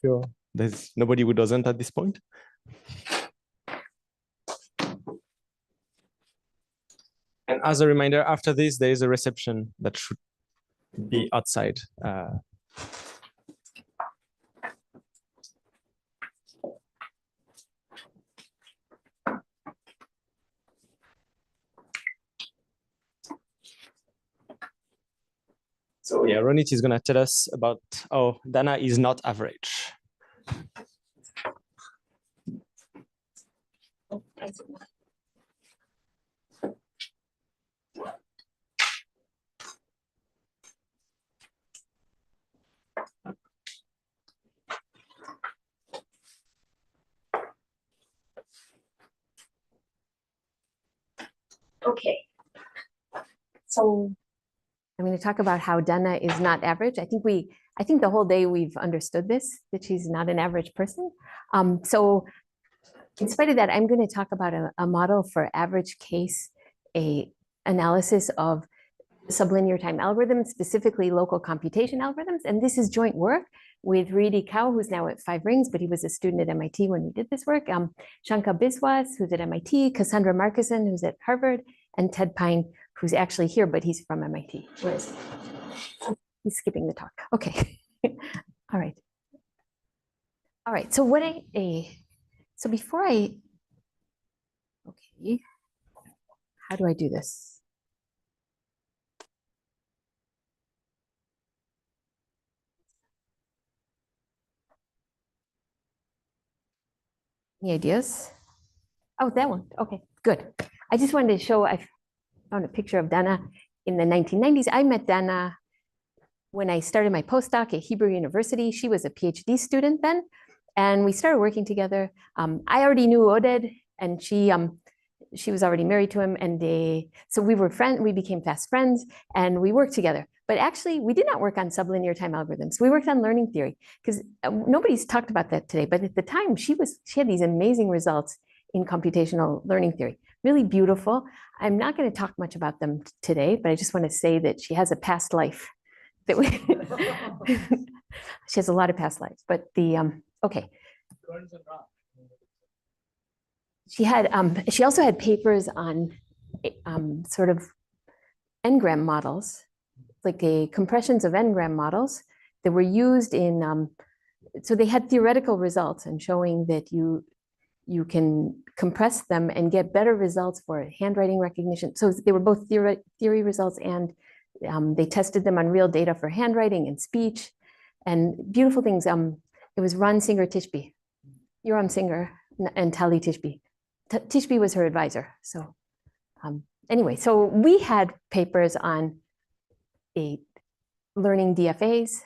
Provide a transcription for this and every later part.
Sure. There's nobody who doesn't at this point. And as a reminder, after this, there is a reception that should be outside. So yeah, Ronitt is going to tell us about how Dana is not average. Okay. So I'm going to talk about how Dana is not average. I think the whole day we've understood this, that she's not an average person. So in spite of that, I'm going to talk about a model for average case, a analysis of sublinear time algorithms, specifically local computation algorithms. And this is joint work with Ridi Kao, who's now at 5 Rings, but he was a student at MIT when we did this work. Shankar Biswas, who's at MIT, Cassandra Markuson, who's at Harvard, and Ted Pine, who's actually here, but he's from MIT. Where is he? He's skipping the talk. Okay. All right. All right. So so before okay, how do I do this? Any ideas? Oh, that one. Okay, good. I just wanted to show, I found a picture of Dana in the 1990s. I met Dana when I started my postdoc at Hebrew University. She was a PhD student then, and we started working together. I already knew Oded, and she was already married to him, and so we were friends. We became fast friends, and we worked together. But actually, we did not work on sublinear time algorithms. We worked on learning theory, because nobody's talked about that today. But at the time, she had these amazing results in computational learning theory, really beautiful. I'm not going to talk much about them today, but I just want to say that she has a past life. That she has a lot of past lives. But okay. She also had papers on sort of n-gram models, like compressions of n-gram models that were used in, so they had theoretical results and showing that you can compress them and get better results for handwriting recognition. So they were both theory results, and they tested them on real data for handwriting and speech and beautiful things. It was Ron Singer-Tishby, Yoram Singer, and Tali Tishby. Tishby was her advisor. So anyway, so we had papers on learning DFAs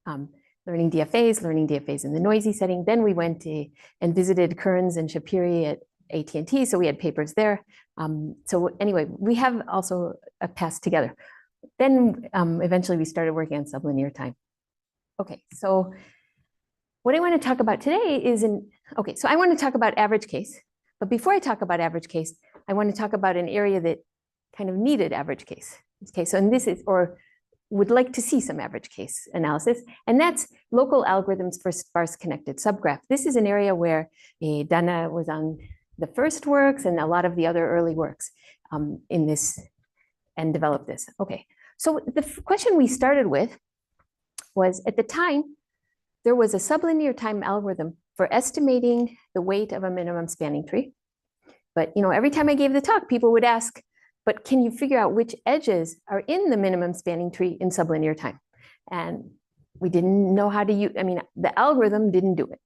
in the noisy setting. Then we went and visited Kearns and Shapiri at AT&T, so we had papers there. So anyway, we have also a past together. Then eventually we started working on sublinear time. Okay, so what I want to talk about today is so I want to talk about average case. But before I talk about average case, I want to talk about an area that kind of needed average case. Okay, so this is, or would like to see some average case analysis, and that's local algorithms for sparse connected subgraph. This is an area where Dana was on the first works and a lot of the other early works in this and developed this. Okay, so the question we started with was, at the time, there was a sublinear time algorithm for estimating the weight of a minimum spanning tree. But every time I gave the talk, people would ask, but can you figure out which edges are in the minimum spanning tree in sublinear time? And we didn't know how to use, the algorithm didn't do it.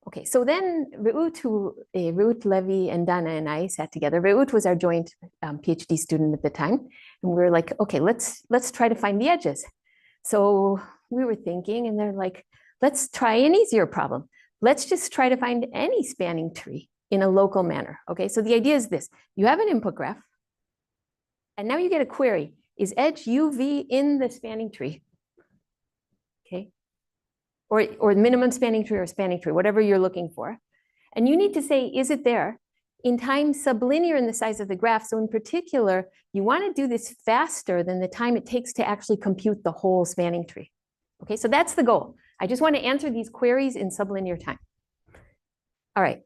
Okay, so then Reut Levy and Dana and I sat together. Reut was our joint PhD student at the time. And we were like, okay, let's try to find the edges. So we were thinking, and they're like, let's try an easier problem. Let's just try to find any spanning tree in a local manner. Okay, so the idea is this: you have an input graph, and now you get a query. Is edge UV in the spanning tree? Okay, or minimum spanning tree or spanning tree, whatever you're looking for. And you need to say, is it there in time sublinear in the size of the graph? So in particular, you want to do this faster than the time it takes to actually compute the whole spanning tree. Okay, so that's the goal. I just want to answer these queries in sublinear time. All right.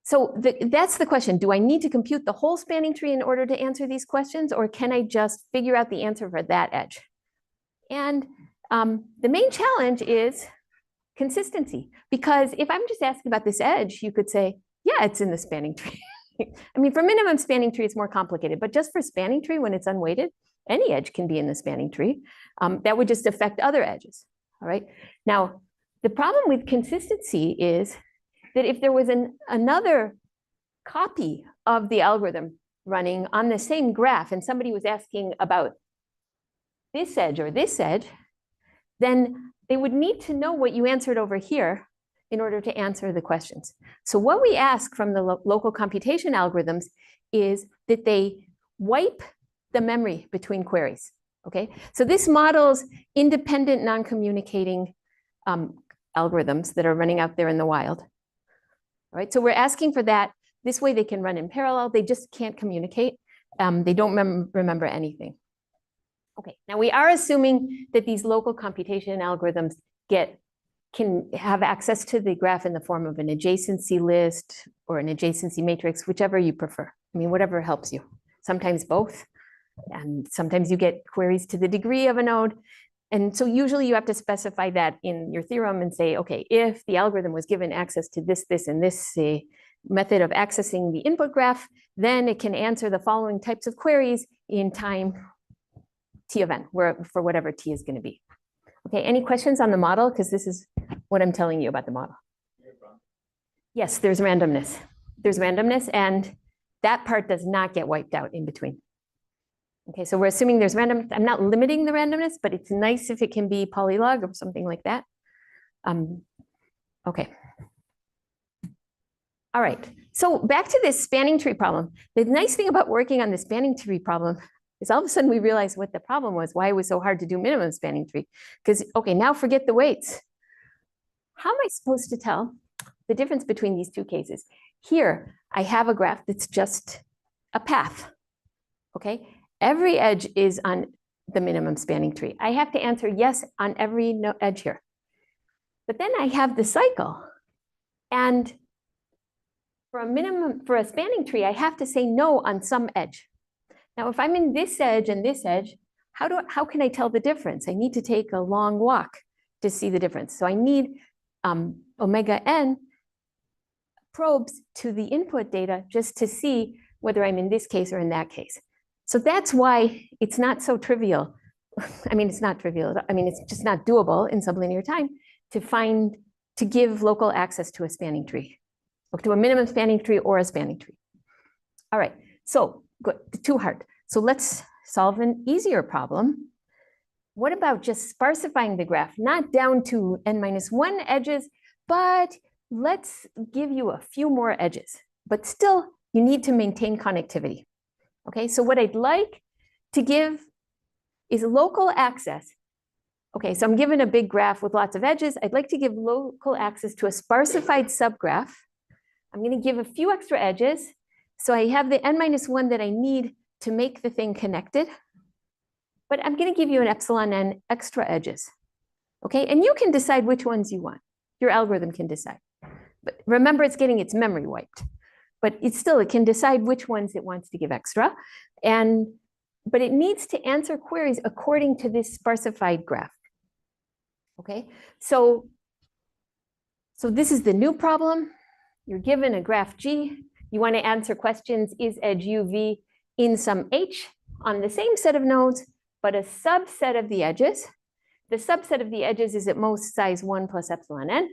So that's the question. Do I need to compute the whole spanning tree in order to answer these questions, or can I just figure out the answer for that edge? And the main challenge is consistency, because if I'm just asking about this edge, you could say, yeah, it's in the spanning tree. I mean, for minimum spanning tree, it's more complicated, but just for spanning tree, when it's unweighted, any edge can be in the spanning tree. That would just affect other edges, all right? Now, the problem with consistency is that if there was another copy of the algorithm running on the same graph and somebody was asking about this edge or this edge, then they would need to know what you answered over here in order to answer the questions. So what we ask from the local computation algorithms is that they wipe the memory between queries, okay? So this models independent non-communicating algorithms that are running out there in the wild. All right, so we're asking for that. This way they can run in parallel. They just can't communicate. They don't remember anything. Okay, now we are assuming that these local computation algorithms can have access to the graph in the form of an adjacency list or an adjacency matrix, whichever you prefer. I mean, whatever helps you. Sometimes both, and sometimes you get queries to the degree of a node. And so usually you have to specify that in your theorem and say, okay, if the algorithm was given access to this, and this method of accessing the input graph, then it can answer the following types of queries in time t of n, for whatever t is going to be. Okay, any questions on the model? Because this is what I'm telling you about the model. Yes, there's randomness. There's randomness, and that part does not get wiped out in between. Okay, so we're assuming there's randomness. I'm not limiting the randomness, but it's nice if it can be polylog or something like that. Okay. All right, so back to this spanning tree problem. The nice thing about working on the spanning tree problem is all of a sudden we realized what the problem was, why it was so hard to do minimum spanning tree. Because, okay, now forget the weights. How am I supposed to tell the difference between these two cases? Here, I have a graph that's just a path, okay? Every edge is on the minimum spanning tree. I have to answer yes on every edge here. But then I have the cycle. And for a spanning tree, I have to say no on some edge. Now, if I'm in this edge and this edge, how can I tell the difference? I need to take a long walk to see the difference. So I need omega n probes to the input data just to see whether I'm in this case or in that case. So that's why it's not so trivial. I mean, it's not trivial. I mean, it's just not doable in sublinear time to give local access to a spanning tree, or to a minimum spanning tree or a spanning tree. All right, so good, too hard. So let's solve an easier problem. What about just sparsifying the graph, not down to n-1 edges, but let's give you a few more edges, but still you need to maintain connectivity. Okay, so what I'd like to give is local access. Okay, so I'm given a big graph with lots of edges. I'd like to give local access to a sparsified subgraph. I'm going to give a few extra edges. So I have the n-1 that I need to make the thing connected. But I'm going to give you an epsilon n extra edges. Okay, and you can decide which ones you want. Your algorithm can decide. But remember, it's getting its memory wiped. But it can decide which ones it wants to give extra. But it needs to answer queries according to this sparsified graph. Okay, so this is the new problem. You're given a graph G. You want to answer questions, is edge UV in some H on the same set of nodes, but a subset of the edges. The subset of the edges is at most size 1 plus epsilon n.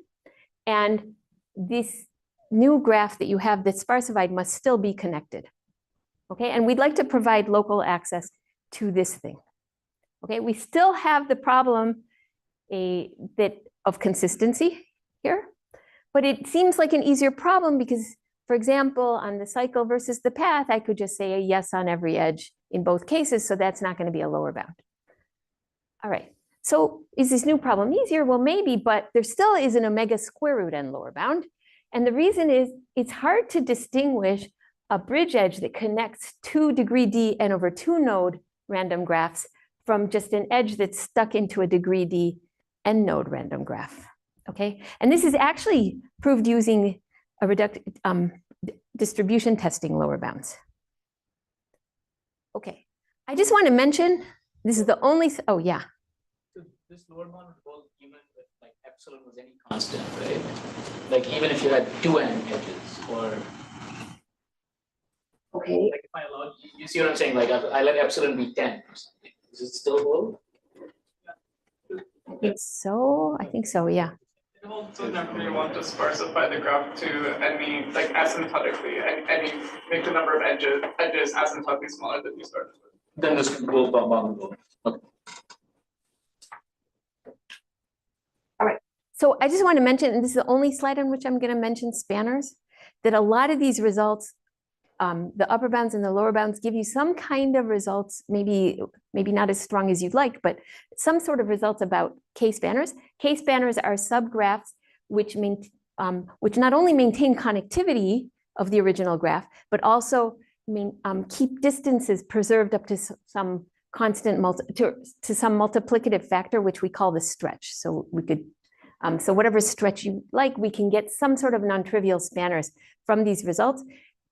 And this new graph that you have that's sparsified must still be connected. Okay, and we'd like to provide local access to this thing. Okay, we still have the problem of consistency here, but it seems like an easier problem because, for example, on the cycle versus the path, I could just say a yes on every edge in both cases, so that's not going to be a lower bound. All right, so is this new problem easier? Well, maybe, but there still is an omega square root n lower bound. And the reason is it's hard to distinguish a bridge edge that connects 2 degree d n over 2 node random graphs from just an edge that's stuck into a degree d n node random graph. Okay, and this is actually proved using a distribution testing lower bounds. Okay, I just want to mention this is the only. Oh yeah. So this lower bound would hold even if like epsilon was any constant, right? Like even if you had 2n edges or. Okay. Like if I allow, you see what I'm saying? Like I let epsilon be 10 or something. Does it still hold? I think so. I think so. Yeah. It holds whenever you want to sparsify the graph to any, like asymptotically, any make the number of edges asymptotically smaller than you started with. Then this will bump on the goal. Okay. All right. So I just want to mention, and this is the only slide on which I'm going to mention spanners, that a lot of these results, the upper bounds and the lower bounds give you some kind of results, maybe not as strong as you'd like, but some sort of results about k-spanners. K-spanners are subgraphs which not only maintain connectivity of the original graph, but also keep distances preserved up to some constant to some multiplicative factor, which we call the stretch. So we could, so whatever stretch you like, we can get some sort of non-trivial spanners from these results.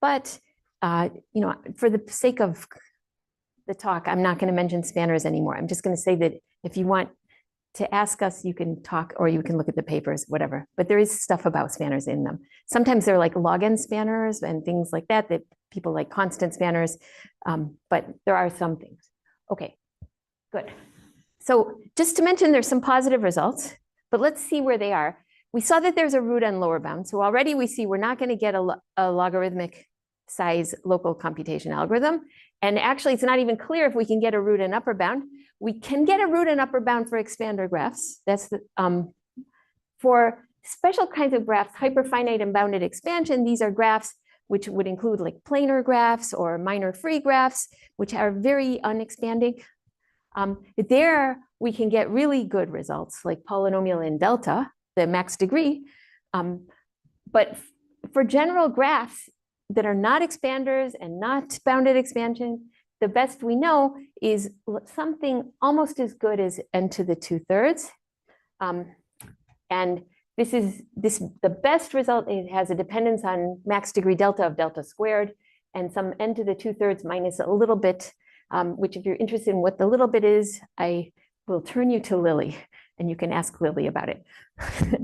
But you know, for the sake of the talk, I'm not going to mention spanners anymore. I'm just going to say that if you want to ask us, you can talk or you can look at the papers, whatever. But there is stuff about spanners in them. Sometimes they're like log n spanners and things like that, that people like constant spanners, but there are some things. Okay, good. So just to mention, there's some positive results, but let's see where they are. We saw that there's a root n lower bound. So already we see we're not going to get a logarithmic size local computation algorithm. And actually, it's not even clear if we can get a root and upper bound. We can get a root and upper bound for expander graphs. That's the, for special kinds of graphs, hyperfinite and bounded expansion. These are graphs which would include like planar graphs or minor free graphs, which are very unexpanding. There, we can get really good results like polynomial in delta, the max degree. But for general graphs, that are not expanders and not bounded expansion, the best we know is something almost as good as n to the 2/3. And the best result, it has a dependence on max degree delta of delta squared and some n to the 2/3 minus a little bit, which if you're interested in what the little bit is, I will turn you to Lily and you can ask Lily about it.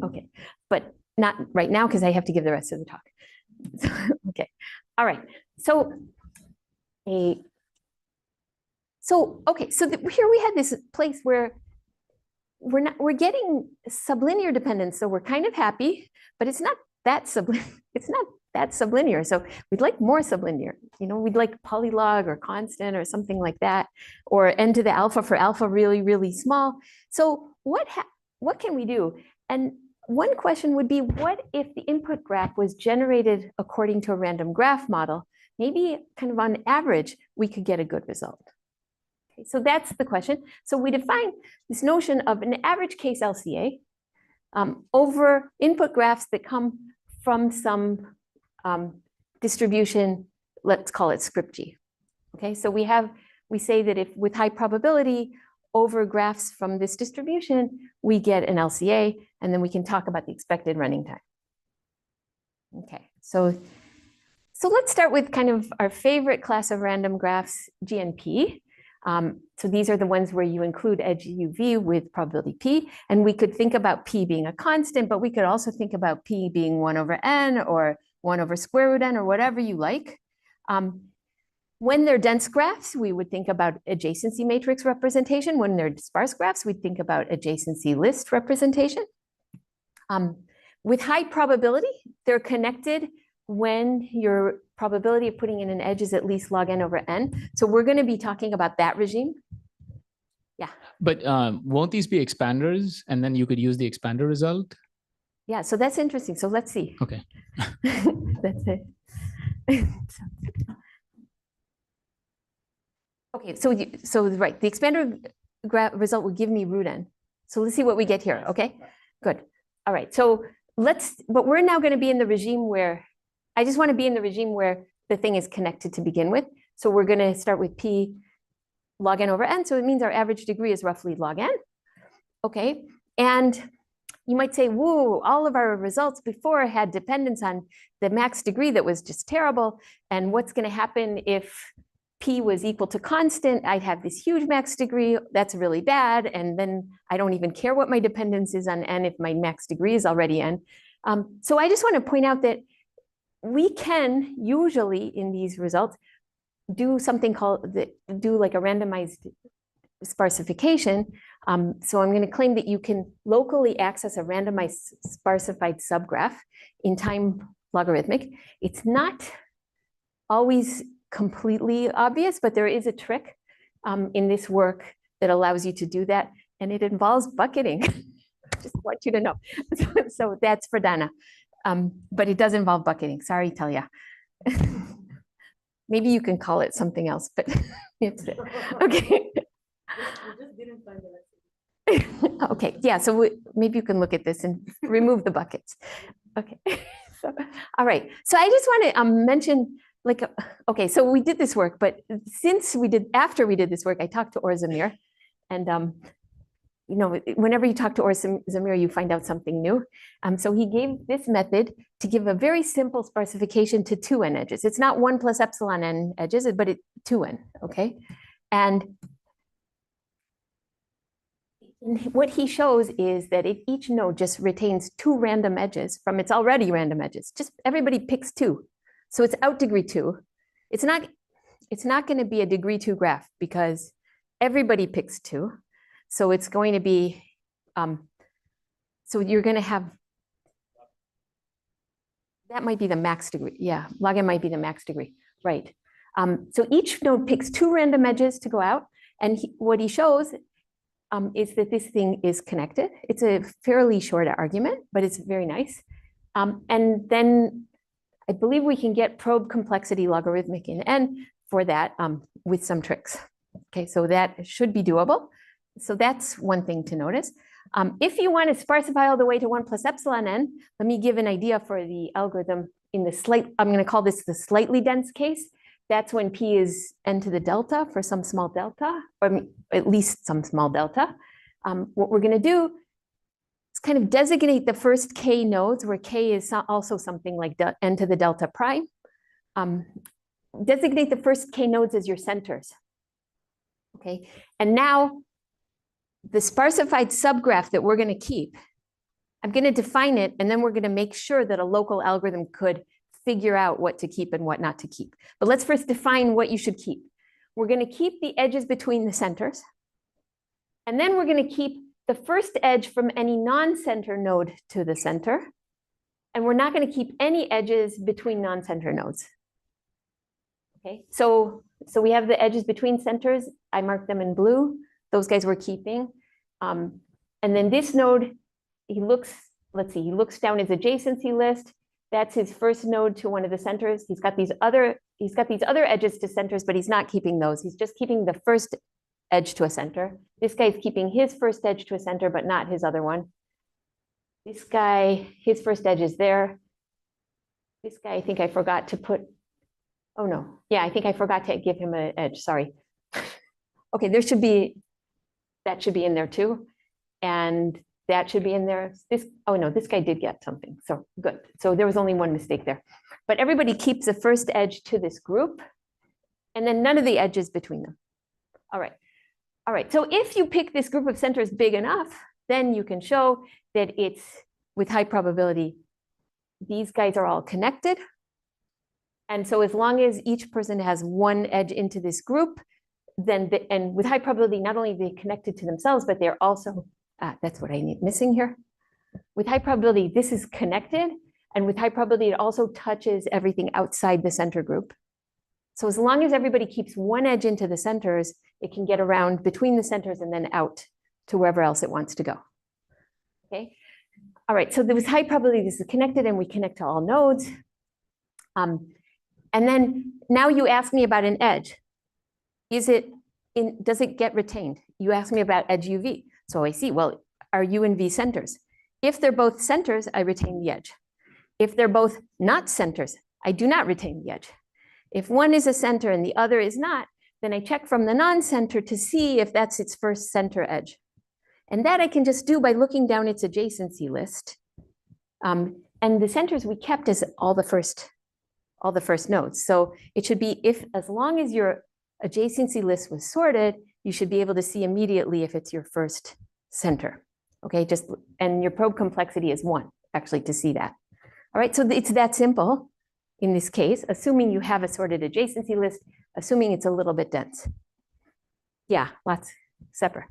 Okay, but not right now because I have to give the rest of the talk. Okay, all right. So, here we had this place where we're getting sublinear dependence, so we're kind of happy, but it's not that sublinear. So we'd like more sublinear. You know, we'd like polylog or constant or something like that, or n to the alpha for alpha really, really small. So what can we do? And one question would be, what if the input graph was generated according to a random graph model? Maybe kind of on average, we could get a good result. Okay, so that's the question. So we define this notion of an average case LCA over input graphs that come from some distribution, let's call it script G. Okay, so we say that if with high probability, over graphs from this distribution, we get an LCA, and then we can talk about the expected running time. Okay, so let's start with kind of our favorite class of random graphs, GNP. So these are the ones where you include edge UV with probability P, and we could think about P being a constant, but we could also think about P being 1/n or 1/√n or whatever you like. When they're dense graphs, we would think about adjacency matrix representation. When they're sparse graphs, we'd think about adjacency list representation. With high probability, they're connected when your probability of putting in an edge is at least log n/n. So we're going to be talking about that regime. Yeah. But won't these be expanders, and then you could use the expander result? Yeah, so that's interesting. So let's see. Okay. That's it. Okay, so right, the expander result will give me root n. So let's see what we get here, okay? Good. All right, so but we're now going to be in the regime where, I just want to be in the regime where the thing is connected to begin with. So we're going to start with P log n/n. So it means our average degree is roughly log n. Okay, And you might say, whoa, all of our results before had dependence on the max degree that was just terrible. And what's going to happen if P was equal to constant? I'd have this huge max degree. That's really bad. And then I don't even care what my dependence is on N if my max degree is already N. So I just want to point out that we can usually in these results do something called, do like a randomized sparsification. So I'm going to claim that you can locally access a randomized sparsified subgraph in time logarithmic. It's not always completely obvious, but there is a trick in this work that allows you to do that, and it involves bucketing. Just want you to know. So that's for Dana, but it does involve bucketing. Sorry, Talia. Maybe you can call it something else, but it's it. Okay. Okay, yeah, so maybe you can look at this and remove the buckets. Okay, so, all right. So I just want to mention, like, okay, so we did this work, but after we did this work, I talked to Or Zamir, and you know, whenever you talk to Or Zamir, you find out something new. So he gave this method to give a very simple sparsification to 2n edges. It's not 1 plus epsilon n edges, but it's 2n, okay? And what he shows is that if each node just retains 2 random edges from its already random edges, just everybody picks 2. So it's out degree 2. It's not going to be a degree 2 graph because everybody picks 2. So it's going to be, so you're going to have, that might be the max degree. Yeah, log n might be the max degree, right? So each node picks 2 random edges to go out. And what he shows is that this thing is connected. It's a fairly short argument, but it's very nice. And then I believe we can get probe complexity logarithmic in N for that with some tricks. Okay, so that should be doable. So that's one thing to notice. If you want to sparsify all the way to 1 plus epsilon n, let me give an idea for the algorithm in the I'm going to call this the slightly dense case. That's when P is n to the delta for some small delta, or at least some small delta. What we're going to do is kind of designate the first K nodes where K is also something like n to the delta prime. Designate the first K nodes as your centers. Okay, and now the sparsified subgraph that we're going to keep, I'm going to define it, and then we're going to make sure that a local algorithm could figure out what to keep and what not to keep. But let's first define what you should keep. We're going to keep the edges between the centers. And then we're going to keep the first edge from any non-center node to the center. And we're not going to keep any edges between non-center nodes. Okay, so we have the edges between centers. I marked them in blue. Those guys we're keeping. And then this node, he looks down his adjacency list. That's his first node to one of the centers. He's got these other edges to centers, but he's not keeping those. He's just keeping the first edge to a center. This guy's keeping his first edge to a center, but not his other one. This guy, his first edge is there. This guy, I think I forgot to put, oh no. Yeah, I think I forgot to give him an edge, sorry. Okay, that should be in there too. And that should be in there. Oh no, this guy did get something, so good. So there was only one mistake there. But everybody keeps the first edge to this group, and then none of the edges between them. All right, so if you pick this group of centers big enough, then you can show that it's, with high probability, these guys are all connected. And so as long as each person has one edge into this group, then, and with high probability, not only are they connected to themselves, but they're also, that's what I need missing here. With high probability, this is connected. And with high probability, it also touches everything outside the center group. So as long as everybody keeps one edge into the centers, it can get around between the centers and then out to wherever else it wants to go. Okay. All right. So there was high probability this is connected, and we connect to all nodes. And then now you ask me about an edge. Does it get retained? You asked me about edge UV. So I see, well, are U and V centers? If they're both centers, I retain the edge. If they're both not centers, I do not retain the edge. If one is a center and the other is not, then I check from the non-center to see if that's its first center edge. And that I can just do by looking down its adjacency list. And the centers we kept as all the first nodes. So it should be as long as your adjacency list was sorted, you should be able to see immediately if it's your first center. Okay, and your probe complexity is 1, actually, to see that. All right, so it's that simple in this case, assuming you have a sorted adjacency list, assuming it's a little bit dense. Yeah, lots, separate.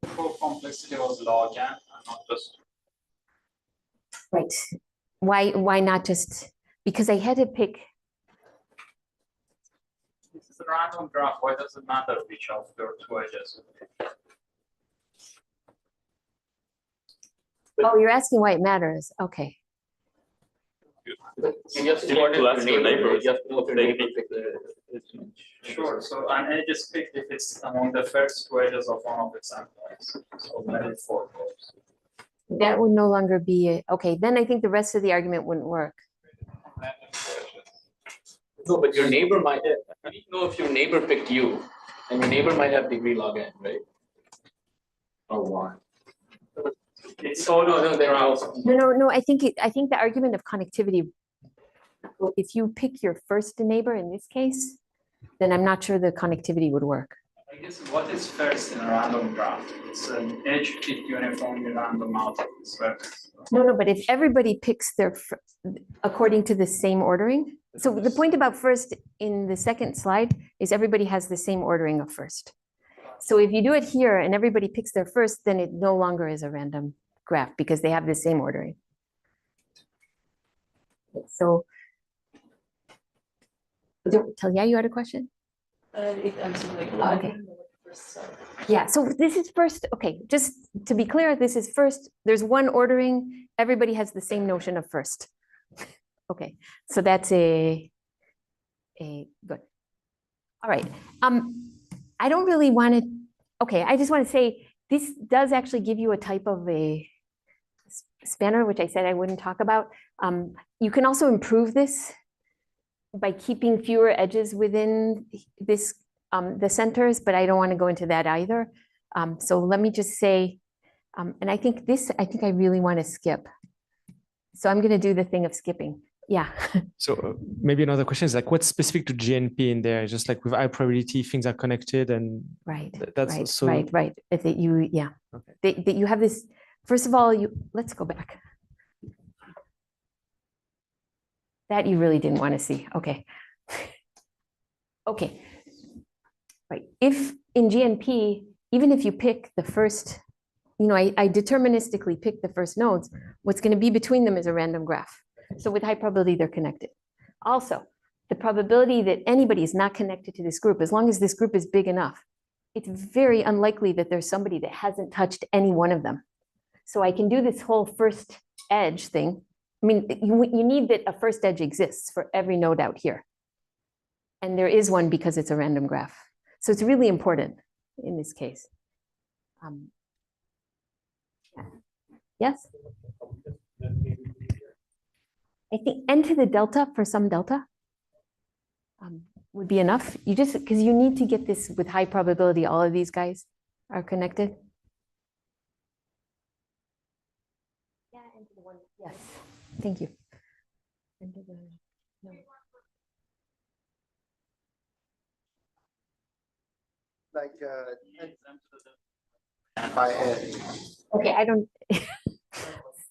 The probe complexity was log n and not just. Right. Why not just, because I had to pick. This is a random graph. Why does it matter which of your 2 edges? Oh, you're asking why it matters. Okay. You have to ask your neighbor. You have to know if your neighbor picked the. Sure. So an edge is picked if it's among the first 2 edges of one of its endpoints. So maybe 4 probes. That would no longer be okay. Then I think the rest of the argument wouldn't work. No, but your neighbor might have. You need to know if your neighbor picked you, and your neighbor might have degree log n, right? Or 1. It's no, they're also. No. I think the argument of connectivity. If you pick your first neighbor in this case, then I'm not sure the connectivity would work. I guess what is first in a random graph? It's an edge picked uniformly random out of this vertex. No, but if everybody picks according to the same ordering. So the point about first in the second slide is everybody has the same ordering of first. So if you do it here and everybody picks their first, then it no longer is a random graph because they have the same ordering. So, Talia, you had a question? Okay. Yeah, so this is first, okay, just to be clear, this is first, there's one ordering, everybody has the same notion of first. Okay, so that's a good. All right, I don't really want to, okay, I just want to say, this does actually give you a type of a spanner, which I said I wouldn't talk about. You can also improve this by keeping fewer edges within this the centers, but I don't want to go into that either. So let me just say, and I think I really want to skip. So I'm going to do the thing of skipping. Yeah. So maybe another question is like, what's specific to GNP in there? Just like with high probability, things are connected, and that's right, also right. That you, yeah, okay. That you have this. First of all, let's go back. That you really didn't want to see. Okay. Okay. Right. If in GNP, even if you pick the first, I deterministically pick the first nodes, what's going to be between them is a random graph. So with high probability, they're connected. Also, the probability that anybody is not connected to this group, as long as this group is big enough, it's very unlikely that there's somebody that hasn't touched any one of them. So I can do this whole first edge thing. I mean, you need that a first edge exists for every node out here. And there is one because it's a random graph. So it's really important in this case. Yes? I think n to the delta for some delta would be enough. You just, because you need to get this with high probability, all of these guys are connected. Yeah, n to the 1, yes. Thank you. N to the, no. Like by n. Okay, I don't.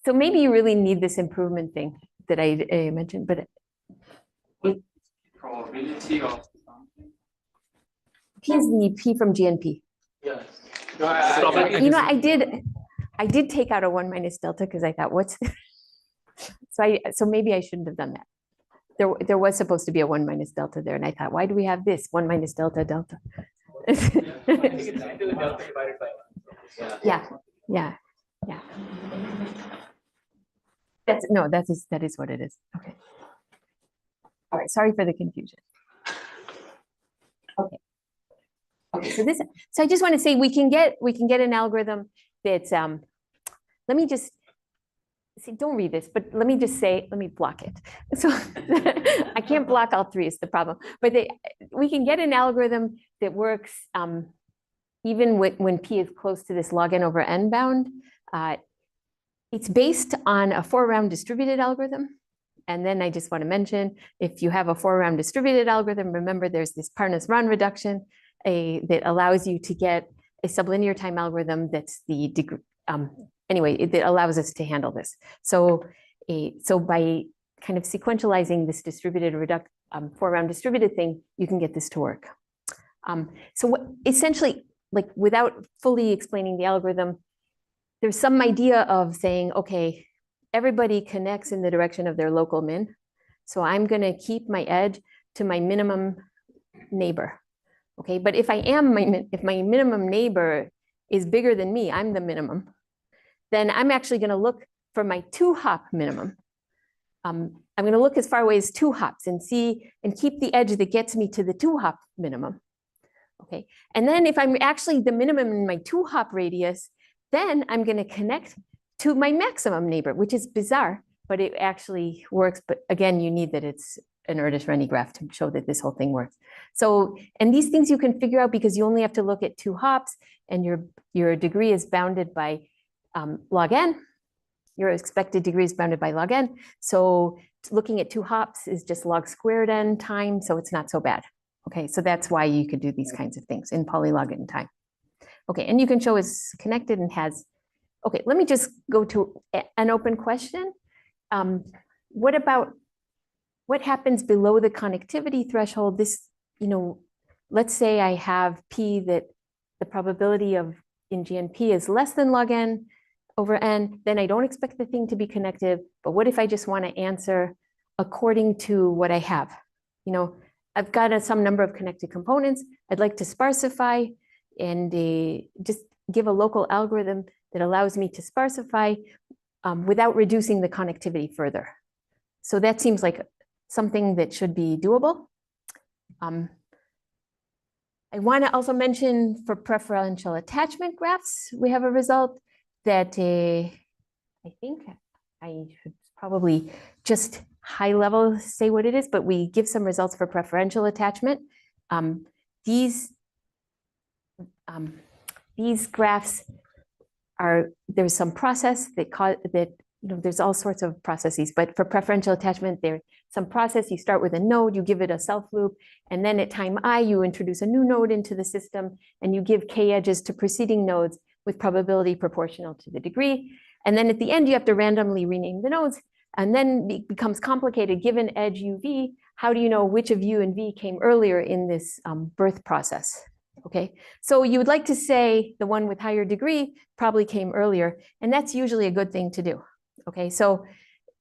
So maybe you really need this improvement thing that I mentioned, but Probability of something. P is the P from GNP. Yes. I did take out a 1 minus delta because I thought, what's so maybe I shouldn't have done that. There was supposed to be a 1 minus delta there, and I thought, why do we have this 1 minus delta delta? Yeah. That is what it is. Okay. All right. Sorry for the confusion. Okay. Okay. So I just want to say we can get an algorithm that's let me just see, don't read this, but let me just say, let me block it. So I can't block all three is the problem, but we can get an algorithm that works even when P is close to this log n over n bound. It's based on a 4-round distributed algorithm. And then I just want to mention, if you have a 4-round distributed algorithm, remember there's this Parnas-Ron reduction that allows you to get a sublinear time algorithm that's the degree, anyway, that allows us to handle this. So by kind of sequentializing this distributed 4-round distributed thing, you can get this to work. Essentially, like without fully explaining the algorithm, there's some idea of saying, okay, everybody connects in the direction of their local min. So I'm going to keep my edge to my minimum neighbor. Okay, but if if my minimum neighbor is bigger than me, I'm the minimum, then I'm actually going to look for my 2-hop minimum. I'm going to look as far away as 2 hops and see and keep the edge that gets me to the 2-hop minimum. Okay, and then if I'm actually the minimum in my 2-hop radius, then I'm going to connect to my maximum neighbor, which is bizarre, but it actually works. But again, you need that it's an Erdos-Renyi graph to show that this whole thing works. So, and these things you can figure out because you only have to look at 2 hops and your degree is bounded by log n. Your expected degree is bounded by log n. So looking at 2 hops is just log squared n time, so it's not so bad. Okay, so that's why you could do these kinds of things in polylog n time. Okay, and you can show it's connected and has, okay, let me just go to an open question. What happens below the connectivity threshold? This, let's say I have P that the probability of in GNP is less than log n over n, then I don't expect the thing to be connected. But what if I just want to answer according to what I have? I've got some number of connected components. I'd like to sparsify and just give a local algorithm that allows me to sparsify without reducing the connectivity further. So that seems like something that should be doable. I want to also mention for preferential attachment graphs, we have a result that I think I should probably just high level say what it is, but we give some results for preferential attachment. These graphs there's some process that there's all sorts of processes, but for preferential attachment, there's some process. You start with a node, you give it a self loop, and then at time I, you introduce a new node into the system, and you give k edges to preceding nodes with probability proportional to the degree. And then at the end, you have to randomly rename the nodes, and then it becomes complicated. Given edge uv, how do you know which of u and v came earlier in this birth process? Okay, so you would like to say the one with higher degree probably came earlier, and that's usually a good thing to do. Okay, so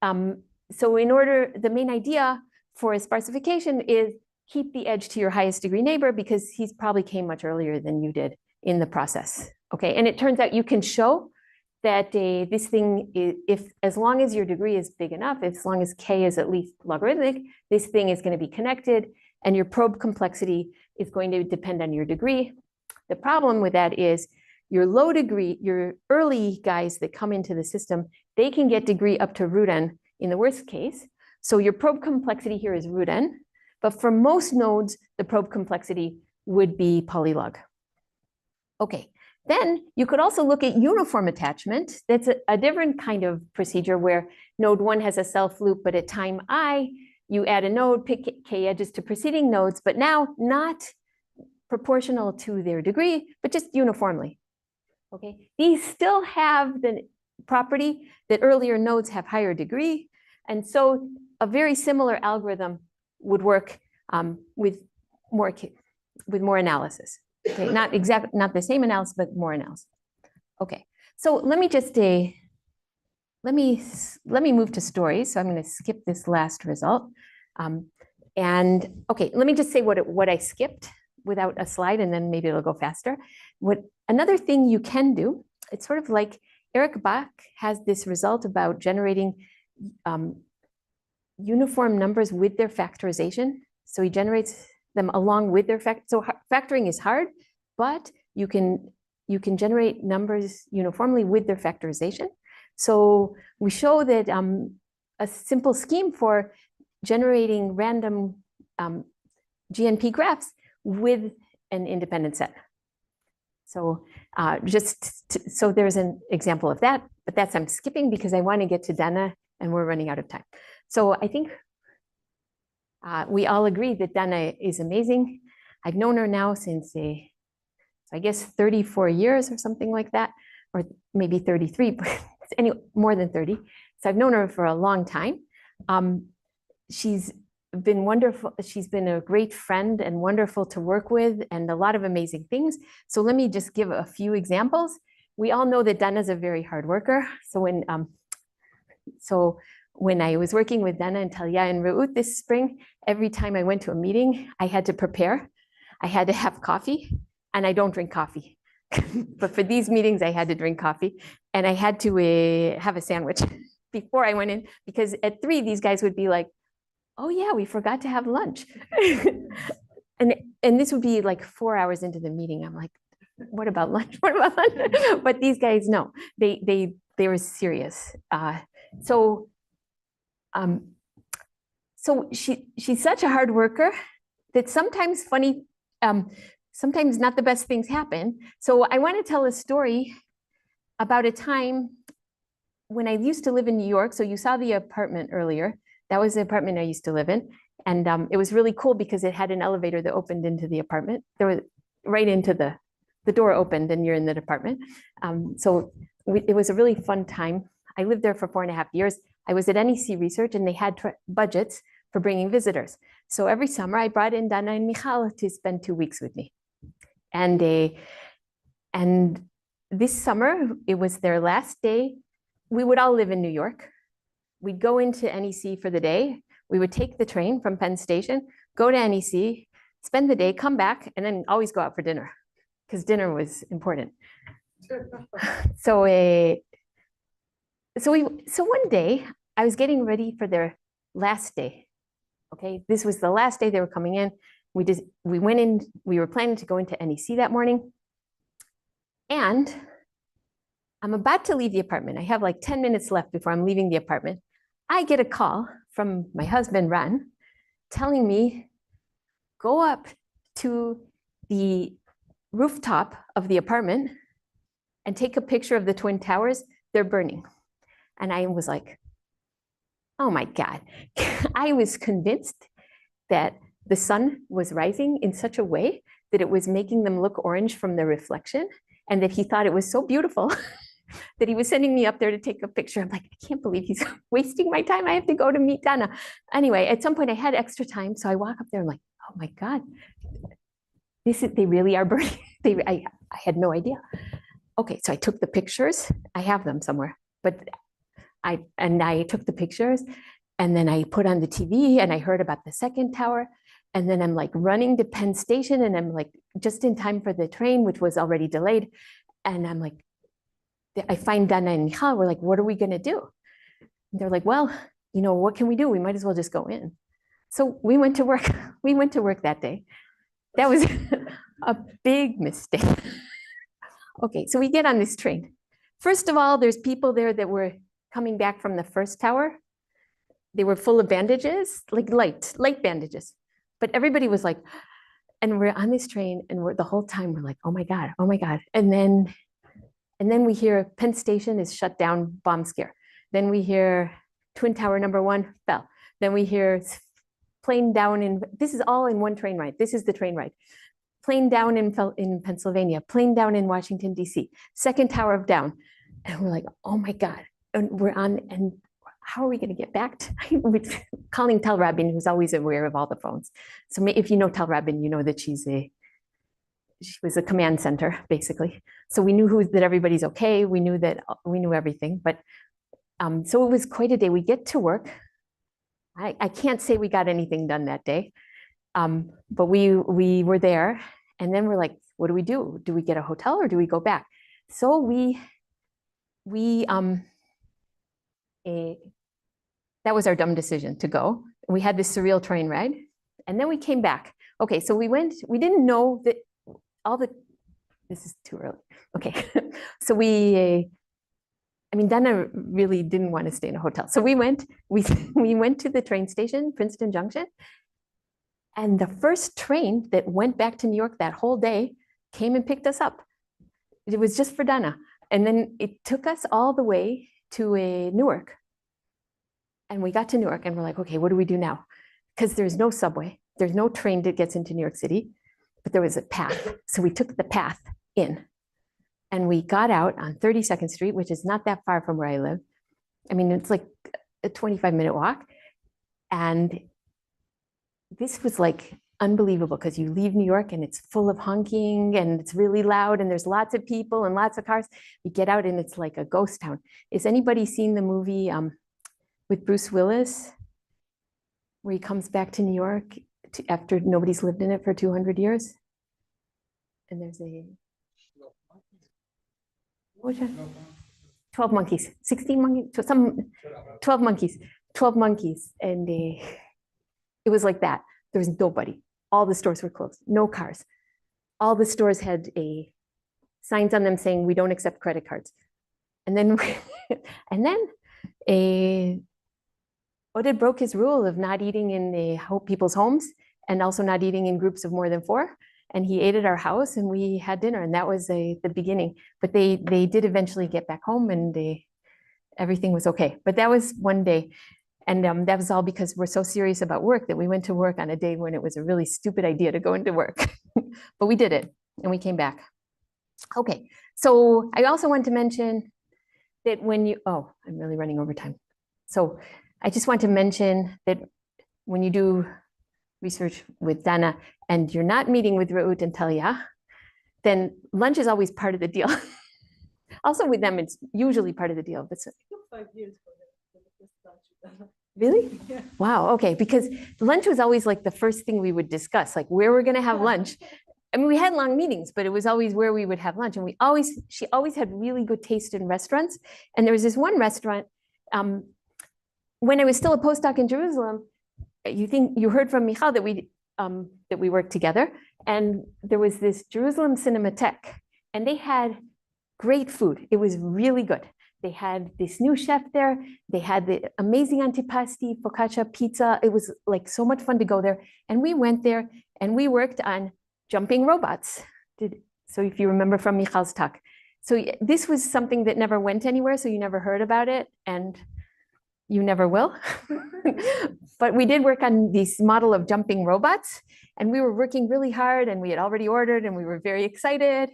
the main idea for a sparsification is keep the edge to your highest degree neighbor because he's probably came much earlier than you did in the process. Okay, and it turns out you can show that this thing is, as long as your degree is big enough, as long as k is at least logarithmic, this thing is going to be connected, and your probe complexity is going to depend on your degree. The problem with that is your low degree, your early guys that come into the system, they can get degree up to root n in the worst case. So your probe complexity here is root n, but for most nodes, the probe complexity would be polylog. Okay, then you could also look at uniform attachment. That's a different kind of procedure where node 1 has a self loop, but at time I, you add a node, pick k edges to preceding nodes, but now not proportional to their degree, but just uniformly. Okay, these still have the property that earlier nodes have higher degree, and so a very similar algorithm would work with more analysis. Okay, not the same analysis, but more analysis. Okay, so let me just let me move to stories. So I'm going to skip this last result, and okay, let me just say what I skipped without a slide, and then maybe it'll go faster. Another thing you can do, it's sort of like Eric Bach has this result about generating uniform numbers with their factorization. So he generates them along with their so factoring is hard, but you can generate numbers uniformly with their factorization. So we show that a simple scheme for generating random GNP graphs with an independent set. So so there's an example of that, but I'm skipping because I want to get to Dana and we're running out of time. So I think we all agree that Dana is amazing. I've known her now since I guess 34 years or something like that, or maybe 33, but anyway, more than 30. So I've known her for a long time. She's been wonderful. She's been a great friend and wonderful to work with and a lot of amazing things. So let me just give a few examples. We all know that Dana is a very hard worker. So when I was working with Dana and Talia and Reut this spring, every time I went to a meeting, I had to prepare. I had to have coffee, and I don't drink coffee. But for these meetings, I had to drink coffee, and I had to have a sandwich before I went in, because at 3, these guys would be like, oh yeah, we forgot to have lunch. and this would be like 4 hours into the meeting. I'm like, what about lunch? What about lunch? But these guys, no, they were serious. So she's such a hard worker that sometimes sometimes not the best things happen. So I want to tell a story about a time when I used to live in New York. So you saw the apartment earlier. That was the apartment I used to live in. And it was really cool because it had an elevator that opened into the apartment. There was right into the door opened and you're in the apartment. It was a really fun time. I lived there for 4.5 years. I was at NEC Research and they had budgets for bringing visitors. So every summer I brought in Dana and Michal to spend 2 weeks with me. And this summer, it was their last day. We would all live in New York. We'd go into NEC for the day. We would take the train from Penn Station, go to NEC, spend the day, come back, and then always go out for dinner because dinner was important. So one day I was getting ready for their last day. Okay, this was the last day they were coming in. We went in, we were planning to go into NEC that morning. And I'm about to leave the apartment. I have like 10 minutes left before I'm leaving the apartment. I get a call from my husband, Ran, telling me, go up to the rooftop of the apartment and take a picture of the Twin Towers. They're burning. And I was like, oh my God. I was convinced that the sun was rising in such a way that it was making them look orange from the reflection, and that he thought it was so beautiful that he was sending me up there to take a picture. I'm like, I can't believe he's wasting my time. I have to go to meet Dana. Anyway, at some point I had extra time. So I walk up there and I'm like, oh my God, they really are burning. I had no idea. Okay, so I took the pictures. I have them somewhere, but I took the pictures and then I put on the TV and I heard about the second tower. And then I'm like running to Penn Station and I'm like just in time for the train, which was already delayed. And I'm like, I find Dana and Michal, we're like, what are we gonna do? And they're like, well, what can we do? We might as well just go in. So we went to work. We went to work that day. That was a big mistake. Okay, so we get on this train. First of all, there's people there that were coming back from the first tower. They were full of bandages, like light bandages. But everybody was like, and we're on this train and the whole time we're like, oh my God, oh my God. And then we hear Penn Station is shut down, bomb scare. Then we hear Twin Tower #1 fell. Then we hear plane down this is all in one train ride. This is the train ride. Plane down in Pennsylvania, plane down in Washington, DC, second tower down. And we're like, oh my God. And we're on, and how are we going to get back to calling Tel Rabin, who's always aware of all the phones. So if you know Tel Rabin, you know that she was a command center, basically. So we knew that everybody's okay. We knew everything. But so it was quite a day. We get to work. I can't say we got anything done that day, but we were there. And then we're like, what do we do? Do we get a hotel or do we go back? So that was our dumb decision to go. We had this surreal train ride and then we came back. Okay, so we didn't know that this is too early. Okay, so I mean, Dana really didn't want to stay in a hotel. So we went to the train station, Princeton Junction. And the first train that went back to New York that whole day came and picked us up. It was just for Dana. And then it took us all the way to Newark. And we got to Newark and we're like, okay, what do we do now? Because there's no subway. There's no train that gets into New York City, but there was a path. So we took the path in and we got out on 32nd Street, which is not that far from where I live. I mean, it's like a 25-minute walk. And this was like unbelievable because you leave New York and it's full of honking and it's really loud and there's lots of people and lots of cars. You get out and it's like a ghost town. Is anybody seen the movie with Bruce Willis where he comes back to New York after nobody's lived in it for 200 years? And there's a 12 monkeys, 16 monkeys, 12 monkeys, 12 monkeys. And it was like that. There was nobody. All the stores were closed, no cars. All the stores had signs on them saying, we don't accept credit cards. And then, Oded broke his rule of not eating in people's homes and also not eating in groups of more than 4. And he ate at our house and we had dinner and that was the beginning. But they did eventually get back home and everything was okay. But that was one day. And that was all because we're so serious about work that we went to work on a day when it was a really stupid idea to go into work. But we did it and we came back. Okay, so I also want to mention that I'm really running over time. So I just want to mention that when you do research with Dana and you're not meeting with Reut and Talia, then lunch is always part of the deal. Also with them, it's usually part of the deal. But 5 years for the first lunch with Dana. Really? Yeah. Wow, okay, because lunch was always like the first thing we would discuss, like where we're gonna have lunch. I mean, we had long meetings, but it was always where we would have lunch. And she always had really good taste in restaurants. And there was this one restaurant, when I was still a postdoc in Jerusalem, you heard from Michal that we worked together. And there was this Jerusalem Cinematheque, and they had great food. It was really good. They had this new chef there. They had the amazing antipasti, focaccia, pizza. It was like so much fun to go there. And we went there and we worked on jumping robots. So if you remember from Michal's talk. So this was something that never went anywhere. So you never heard about it and you never will. But we did work on this model of jumping robots and we were working really hard and we had already ordered and we were very excited.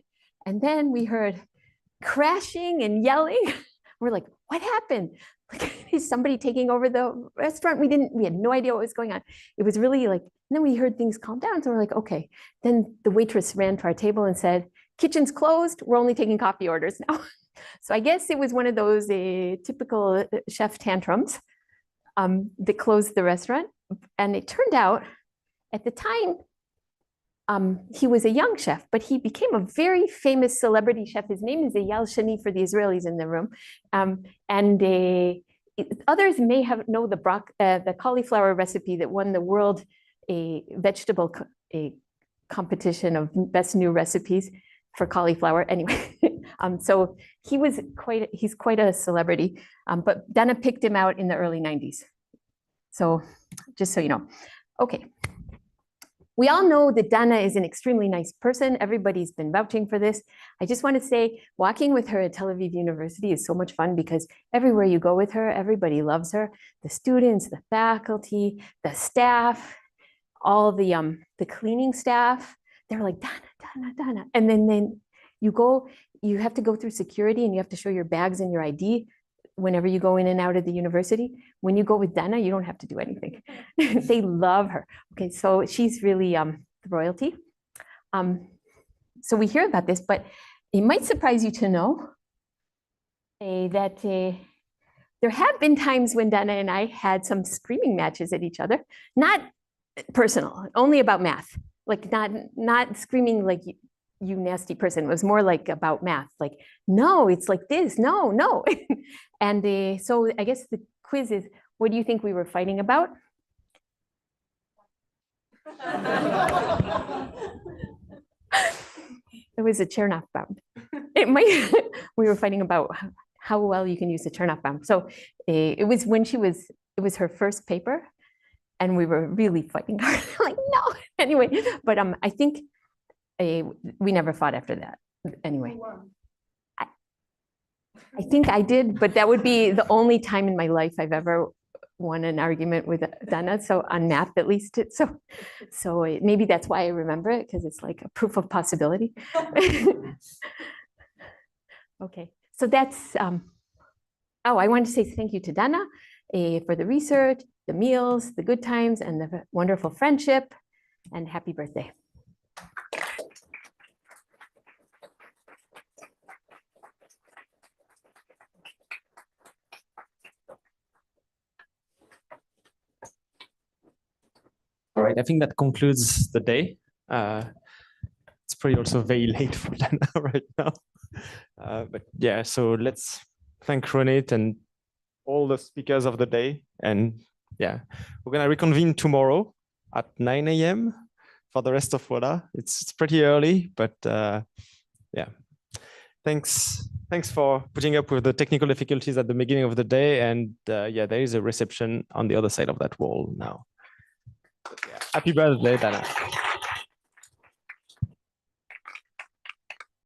And then we heard crashing and yelling. We're like, what happened? Like, is somebody taking over the restaurant? We had no idea what was going on. It was really like, and then we heard things calm down. So we're like, okay. Then the waitress ran to our table and said, kitchen's closed. We're only taking coffee orders now. So I guess it was one of those typical chef tantrums that closed the restaurant. And it turned out at the time, he was a young chef, but he became a very famous celebrity chef. His name is Eyal Shani for the Israelis in the room. Others may know the cauliflower recipe that won the world vegetable competition of best new recipes for cauliflower. Anyway, so he's quite a celebrity, but Dana picked him out in the early 90s. So just so you know. Okay. We all know that Dana is an extremely nice person. Everybody's been vouching for this. I just want to say, walking with her at Tel Aviv University is so much fun because everywhere you go with her, everybody loves her. The students, the faculty, the staff, all the cleaning staff, they're like, Dana, Dana, Dana. And then you have to go through security and you have to show your bags and your ID whenever you go in and out of the university. When you go with Dana, you don't have to do anything. They love her. Okay, so she's really royalty. So we hear about this, but it might surprise you to know that there have been times when Dana and I had some screaming matches at each other, not personal, only about math, like not screaming like you nasty person. It was more like about math, like, no, it's like this, no. And so I guess the quiz is, what do you think we were fighting about? It was a Chernoff bound. We were fighting about how well you can use the turnoff bound. So it was when it was her first paper, and we were really fighting hard. Like, no, anyway, but I think we never fought after that. Anyway, I think I did, but that would be the only time in my life I've ever won an argument with Dana. So on math, at least, maybe that's why I remember it, because it's like a proof of possibility. Okay, so that's. Oh, I wanted to say thank you to Dana for the research, the meals, the good times, and the wonderful friendship, and happy birthday. All right, I think that concludes the day. It's pretty also very late for Dana right now. But yeah, so let's thank Ronitt and all the speakers of the day. And yeah, we're gonna reconvene tomorrow at 9 a.m. for the rest of WoLA. It's pretty early, but yeah. Thanks for putting up with the technical difficulties at the beginning of the day. And yeah, there is a reception on the other side of that wall now. Yeah. Happy birthday, Dana.